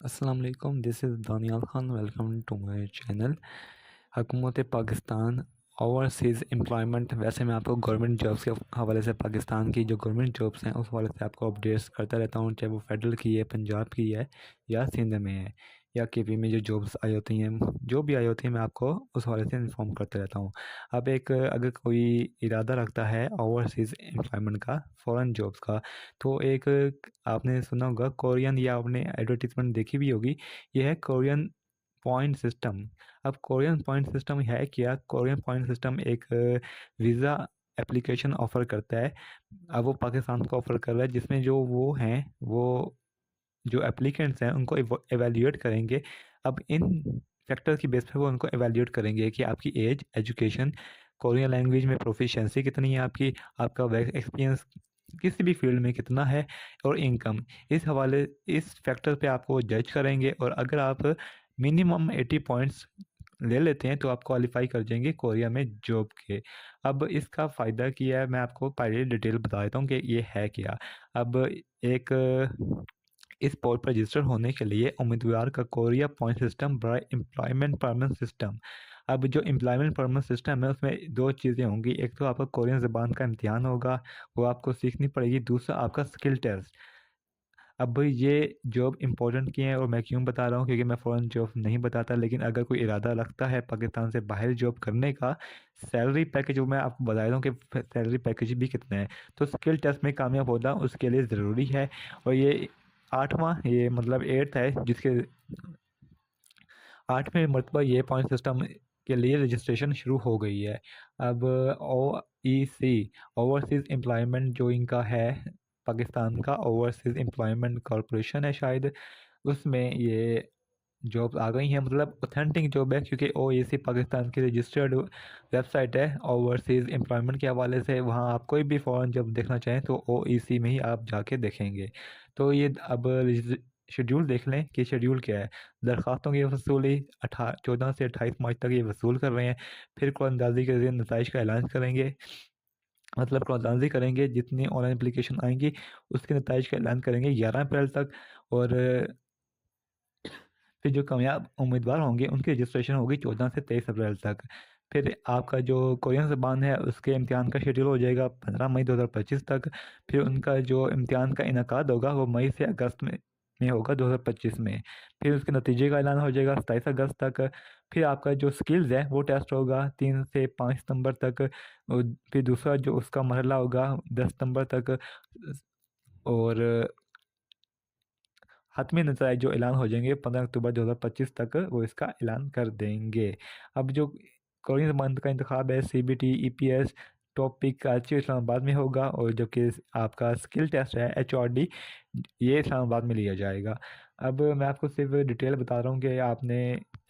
अस्सलाम वालेकुम, this is Danial Khan. Welcome to my channel. हुकूमत पाकिस्तान ओवरसीज़ एम्प्लॉयमेंट। वैसे मैं आपको गवर्नमेंट जॉब्स के हवाले से पाकिस्तान की जो गवर्नमेंट जॉब्स हैं उस हवाले से आपको अपडेट्स करता रहता हूँ, चाहे वो फेडरल की है, पंजाब की है या सिंध में है या केपी में जो जॉब्स आई होती हैं, जो भी आई होती हैं, मैं आपको उस हवाले से इन्फॉर्म करता रहता हूँ। अब एक अगर कोई इरादा रखता है ओवरसीज़ एम्प्लॉयमेंट का, फ़ॉरेन जॉब्स का, तो एक आपने सुना होगा कोरियन, या आपने एडवर्टीजमेंट देखी भी होगी। ये है कोरियन पॉइंट सिस्टम। अब कोरियन पॉइंट सिस्टम है क्या? कोरियन पॉइंट सिस्टम एक वीज़ा एप्लीकेशन ऑफ़र करता है। अब वो पाकिस्तान को ऑफ़र कर रहा है, जिसमें जो वो हैं, वो जो एप्लीकेंट्स हैं उनको एवेल्यूएट करेंगे। अब इन फैक्टर की बेस पे वो उनको एवेल्यूएट करेंगे कि आपकी एज, एजुकेशन, कोरियन लैंग्वेज में प्रोफिशिएंसी कितनी है आपकी, आपका वर्क एक्सपीरियंस किसी भी फील्ड में कितना है, और इनकम। इस फैक्टर पे आपको जज करेंगे, और अगर आप मिनिमम 80 पॉइंट्स ले लेते हैं तो आप क्वालिफाई कर जाएंगे कोरिया में जॉब के। अब इसका फ़ायदा क्या है, मैं आपको पहले डिटेल बता देता हूँ कि ये है क्या। अब एक इस पोस्ट पर रजिस्टर होने के लिए उम्मीदवार का कोरिया पॉइंट सिस्टम बड़ा एम्प्लॉयमेंट परमिट सिस्टम। अब जो एम्प्लॉयमेंट परमिट सिस्टम है उसमें दो चीज़ें होंगी। एक तो आपका कोरियन ज़बान का इम्तिहान होगा, वो आपको सीखनी पड़ेगी। दूसरा आपका स्किल टेस्ट। अब ये जॉब इम्पोर्टेंट की है, और मैं क्यों बता रहा हूँ, क्योंकि मैं फ़ॉरेन जॉब नहीं बताता, लेकिन अगर कोई इरादा रखता है पाकिस्तान से बाहर जॉब करने का, सैलरी पैकेज वो मैं आपको बता रहा हूँ कि सैलरी पैकेज भी कितना है। तो स्किल टेस्ट में कामयाब होना उसके लिए ज़रूरी है। और ये आठवां, ये मतलब एट्थ है, जिसके 8वें मरतबा ये पॉइंट सिस्टम के लिए रजिस्ट्रेशन शुरू हो गई है। अब OEC, ओवरसीज़ एम्प्लॉयमेंट, जो इनका है पाकिस्तान का ओवरसीज़ एम्प्लॉयमेंट कॉरपोरेशन है शायद, उसमें ये जॉब आ गई हैं। मतलब ऑथेंटिक जॉब है, क्योंकि OEC पाकिस्तान की रजिस्टर्ड वेबसाइट है ओवरसीज़ एम्प्लॉयमेंट के हवाले से। वहाँ आप कोई भी फ़ॉरेन जॉब देखना चाहें तो OEC में ही आप जाके देखेंगे। तो ये अब शेड्यूल देख लें कि शेड्यूल क्या है। दरख्वास्तों की वसूली 14 से 28 मार्च तक ये वसूल कर रहे हैं। फिर कुरानंदाजी के ज़रिए नताइज का ऐलान करेंगे। मतलब कुरानंदाजी करेंगे, जितनी ऑनलाइन एप्लीकेशन आएंगी उसके नताइज का ऐलान करेंगे 11 अप्रैल तक। और फिर जो कामयाब उम्मीदवार होंगे उनकी रजिस्ट्रेशन होगी 14 से 23 अप्रैल तक। फिर आपका जो कोरियन ज़बान है उसके इम्तिहान का शेड्यूल हो जाएगा 15 मई 2025 तक। फिर उनका जो इम्तिहान का इनकाद होगा वो मई से अगस्त में होगा 2025 में। फिर उसके नतीजे का ऐलान हो जाएगा 27 अगस्त तक। फिर आपका जो स्किल्स है वो टेस्ट होगा 3 से 5 सितंबर तक। और फिर दूसरा जो उसका मरहला होगा 10 सितंबर तक। और हतमी नतज जो ऐलान हो जाएंगे 15 अक्टूबर 2025 तक, वो इसका ऐलान कर देंगे। अब जो कोरियन ज़बान का इंतखाब है, CBT, EPS, topic Karachi Islamabad में होगा, और जबकि आपका स्किल टेस्ट है HRD, ये इस्लामाबाद में लिया जाएगा। अब मैं आपको सिर्फ डिटेल बता रहा हूँ कि आपने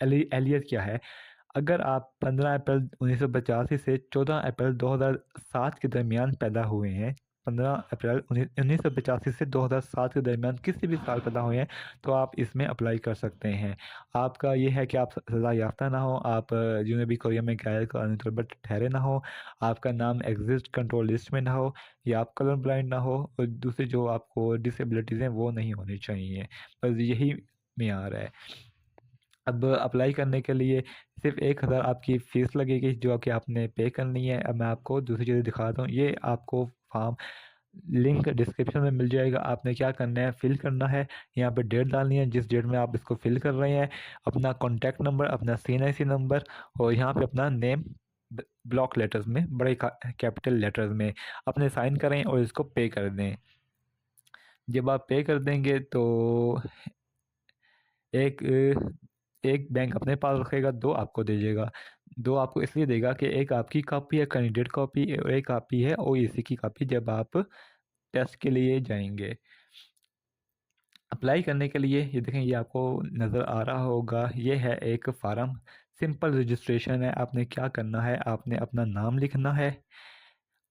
एलियत क्या है। अगर आप 15 अप्रैल 1985 से 14 अप्रैल 2007 के दरमियान पैदा हुए हैं, 15 अप्रैल 1985 से 2007 के दरमियान किसी भी साल पैदा हुए हैं, तो आप इसमें अप्लाई कर सकते हैं। आपका ये है कि आप सज़ा याफ्ता ना हो, आप जनूबी कोरिया में गैर कानूनी तौर पर ठहरे ना हो, आपका नाम एग्जिस्ट कंट्रोल लिस्ट में ना हो, या आप कलर ब्लाइंड ना हो, और दूसरी जो आपको डिसेबिलिटीज़ हैं वो नहीं होनी चाहिए। बस यही मेयार है। अब अप्लाई करने के लिए सिर्फ 1000 आपकी फ़ीस लगेगी, जो कि आपने पे करनी है। अब मैं आपको दूसरी चीज़ें दिखाता हूँ। ये आपको फॉर्म लिंक डिस्क्रिप्शन में मिल जाएगा। आपने क्या करना है, फिल करना है। यहाँ पे डेट डालनी है जिस डेट में आप इसको फिल कर रहे हैं, अपना कॉन्टैक्ट नंबर, अपना CNIC नंबर, और यहाँ पे अपना नेम ब्लॉक लेटर्स में, बड़े कैपिटल लेटर्स में अपने साइन करें और इसको पे कर दें। जब आप पे कर देंगे तो एक एक बैंक अपने पास रखेगा, दो आपको दे देगा। दो आपको इसलिए देगा कि एक आपकी कॉपी है कैंडिडेट कॉपी, और एक कॉपी है OEC की कॉपी, जब आप टेस्ट के लिए जाएंगे। अप्लाई करने के लिए ये देखें, ये आपको नज़र आ रहा होगा, ये है एक फार्म। सिंपल रजिस्ट्रेशन है। आपने क्या करना है, आपने अपना नाम लिखना है,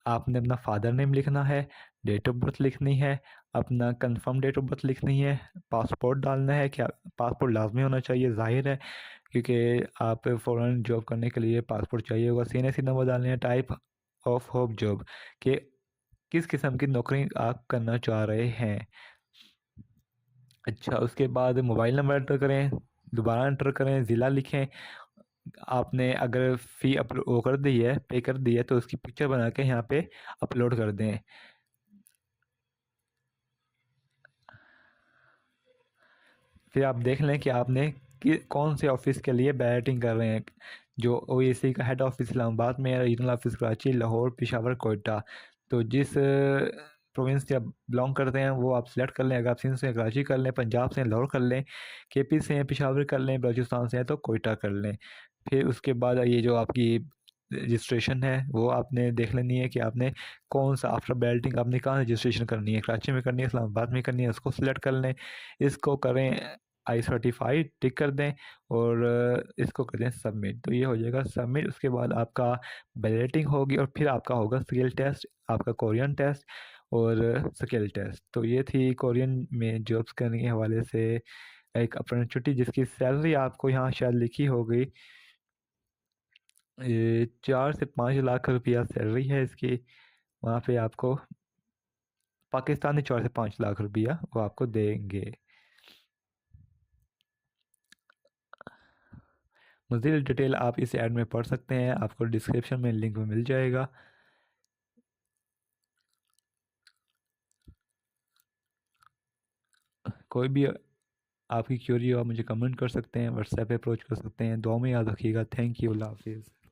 आपने अपना फादर नेम लिखना है, डेट ऑफ बर्थ लिखनी है, अपना कंफर्म डेट ऑफ बर्थ लिखनी है, पासपोर्ट डालना है। क्या पासपोर्ट लाजमी होना चाहिए, जाहिर है, क्योंकि आप फ़ॉरेन जॉब करने के लिए पासपोर्ट चाहिए होगा। CNIC नंबर डालने हैं, टाइप ऑफ होप जॉब, कि किस किस्म की नौकरी आप करना चाह रहे हैं। अच्छा, उसके बाद मोबाइल नंबर एंटर करें, दोबारा एंटर करें, ज़िला लिखें। आपने अगर फ़ी वो कर दी है, पे कर दी है, तो उसकी पिक्चर बना के यहाँ पे अपलोड कर दें। फिर आप देख लें कि आपने कि कौन से ऑफिस के लिए बैटिंग कर रहे हैं। जो ओएसी का हेड ऑफिस इस्लामाबाद में है, रीजनल ऑफिस कराची, लाहौर, पेशावर, कोयटा। तो जिस प्रोविंस से आप बिलोंग करते हैं वो आप सिलेक्ट कर लें। अगर आप सिंध से कराची कर लें, पंजाब से लाहौर कर लें, केपी से हैं पेशावर कर लें, बलूचिस्तान से हैं तो कोयटा कर लें। फिर उसके बाद ये जो आपकी रजिस्ट्रेशन है वो आपने देख लेनी है कि आपने कौन सा आफ्टर बैल्टिंग आपने कहाँ रजिस्ट्रेशन करनी है, कराची में करनी है, इस्लामाबाद में करनी है, उसको सिलेक्ट कर लें। इसको करें आई सर्टिफाइड, टिक कर दें और इसको कर दें सबमिट। तो ये हो जाएगा सबमिट। उसके बाद आपका बैलेटिंग होगी और फिर आपका होगा स्किल टेस्ट, आपका कोरियन टेस्ट और स्किल टेस्ट। तो ये थी कोरियन में जॉब्स करने के हवाले से एक अपॉर्चुनिटी, जिसकी सैलरी आपको यहाँ शायद लिखी हो गई, 4 से 5 लाख रुपया सैलरी है इसकी। वहाँ पे आपको पाकिस्तानी 4 से 5 लाख रुपया वो आपको देंगे। मज़ीद डिटेल आप इस ऐड में पढ़ सकते हैं, आपको डिस्क्रिप्शन में लिंक में मिल जाएगा। कोई भी आपकी क्यूरी हो आप मुझे कमेंट कर सकते हैं, व्हाट्सएप पे अप्रोच कर सकते हैं। दुआ में याद रखिएगा। थैंक यू, अल्लाह हाफिज़।